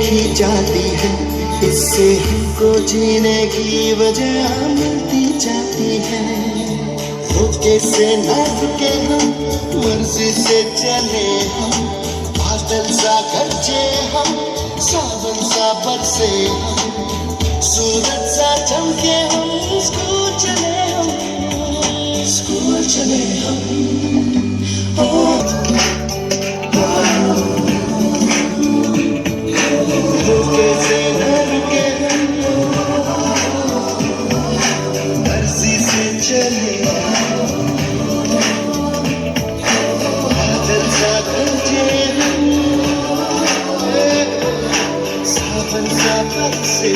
ही जाती है, इससे हमको जीने की वजह मिलती जाती है। रुके से न रुके हम, मर्जी से चले हम, बादल सा गरजे हम, सावन सा बरसे हम, सूरज सा चमके हम, स्कूल चले हम, स्कूल चले हम। रुके से न रुके हम, मर्जी से चले हम, बादल सा गरजे हम, सावन सा बरसे।